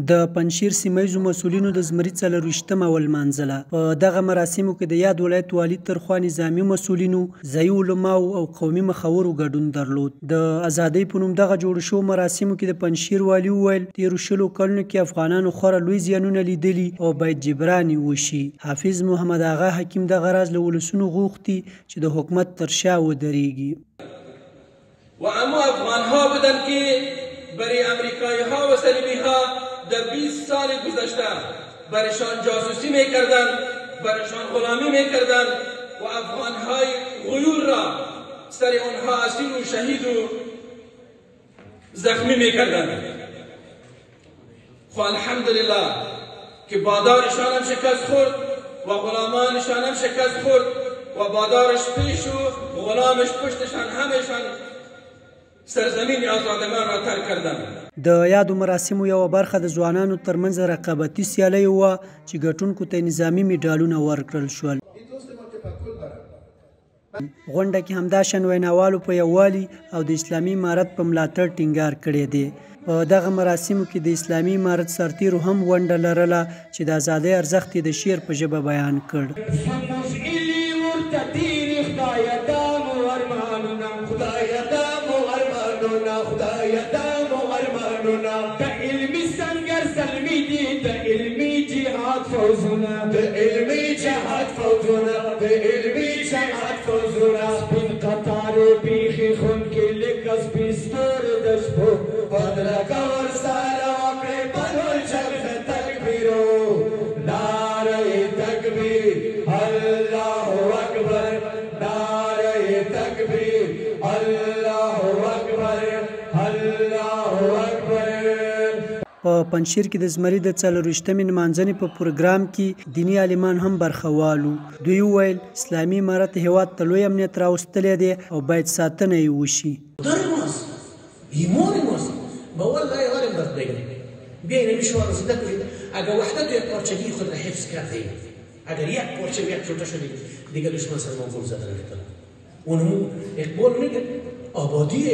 د پنجشیر سیمه ییزو مسؤلینو د زمري 24مه ولمانځله. په دغه مراسمو کې د یاد ولایت والي تر خوا نظامي مسؤلینو، ځایي علماو او قومي مخورو ګډون درلود. د ازادۍ په نوم دغه جوړ شوو مراسمو کې د پنجشیر والي وویل تېرو 20 کلونو کې افغانانو خورا لوی زیانونه لیدلي او باید جبران یې وشي. حافظ محمد آغا حکیم دغه راز له ولسونو غوښتي چې د حکومت تر شا ودرېږي. و اما افغانها بودن که برای امریکایی ها و صلیبی ها در 20 سال گذشته برشان جاسوسی میکردن، برشان غلامی میکردن و افغانهای غیور را سر اونها اسیر و شهید و زخمی میکردن. خو الحمدلله که بادارشان هم شکست خورد و غلامانشان هم شکست خورد و بادارش پیش و غلامش پشتشان همشان سرزمین آزادمان را ترک کردن. د یادو مراسمو یوه برخه د ځوانانو ترمنځ رقابتي سیالۍ وه چې ګټونکو ته نظامي میډالونه ورکړل شول. غونډه کې همدا شان ویناوالو په یووالي او د اسلامي امارت په ملاتړ ټینګار کړی دی. په دغه مراسمو کې د اسلامي امارت سرتیرو هم ونډه لرله چې د ازادۍ ارزښت یې د شعر په ژبه بیان کړ. د علمي سنگر سلمي دي، د علمي جهاد فوزونه، د علمي جهاد فوزونه، د علمي جهاد فوزونه. سپین قطار بیخي خون کې لکه سپین ستوري د شپو بدرګه ورسره وکړئ بلول جنګ تکبیرو نعره تکبیر الله اکبر نعره تکبیر الله اکبر الله اکبر. په پنجشیر کې د زمري د 24مې نمانځنې په پروګرام کې دیني عالمان هم برخه والو. دوی وویل اسلامي امارت هیواد ته لوی امنیت راوستلی دی او باید ساتنه یې وشي. درماست ایمان ماست با والله یارم در بگیم بیاین میشه رسیده کنید. اگر وحدت یک پارچگی خود را حفظ کرده، اگر یک پارچه یک جوته شدید دیگه دشمن سر منگول زدن میکنه. اونمو اقبال میگه آبادی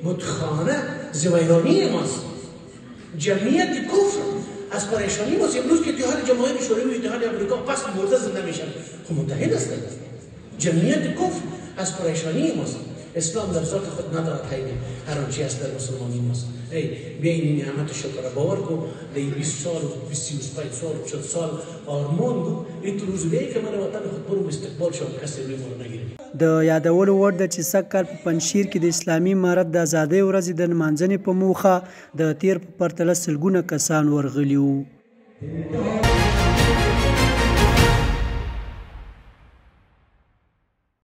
بتخانه زویرانی ماست. جمعیت کفر از پریشانی ماست. امروز که اتحاد جماهیر شوروی و اتحاد امریکا پس برده زنده میشن، خب متحد هستند. جمعیت کفر از پریشانی ماست. اسلام در ذات خود ندارد حیب هر آنچه است در مسلمانی ماست. ای بیاین این نعمت شکر را باور کن. در 20 سال و 25 سال و 40 سال آرمان بود این روز دیگه که من وطن خود برو استقبال شم کسی روی ما نگیره. د یادولو وړ ده چې سږ کال په پنجشیر کې د اسلامي امارت د ازادۍ ورځې د نمانځنې په موخه د تیر په پرتله سلګونه کسان ورغلي وو.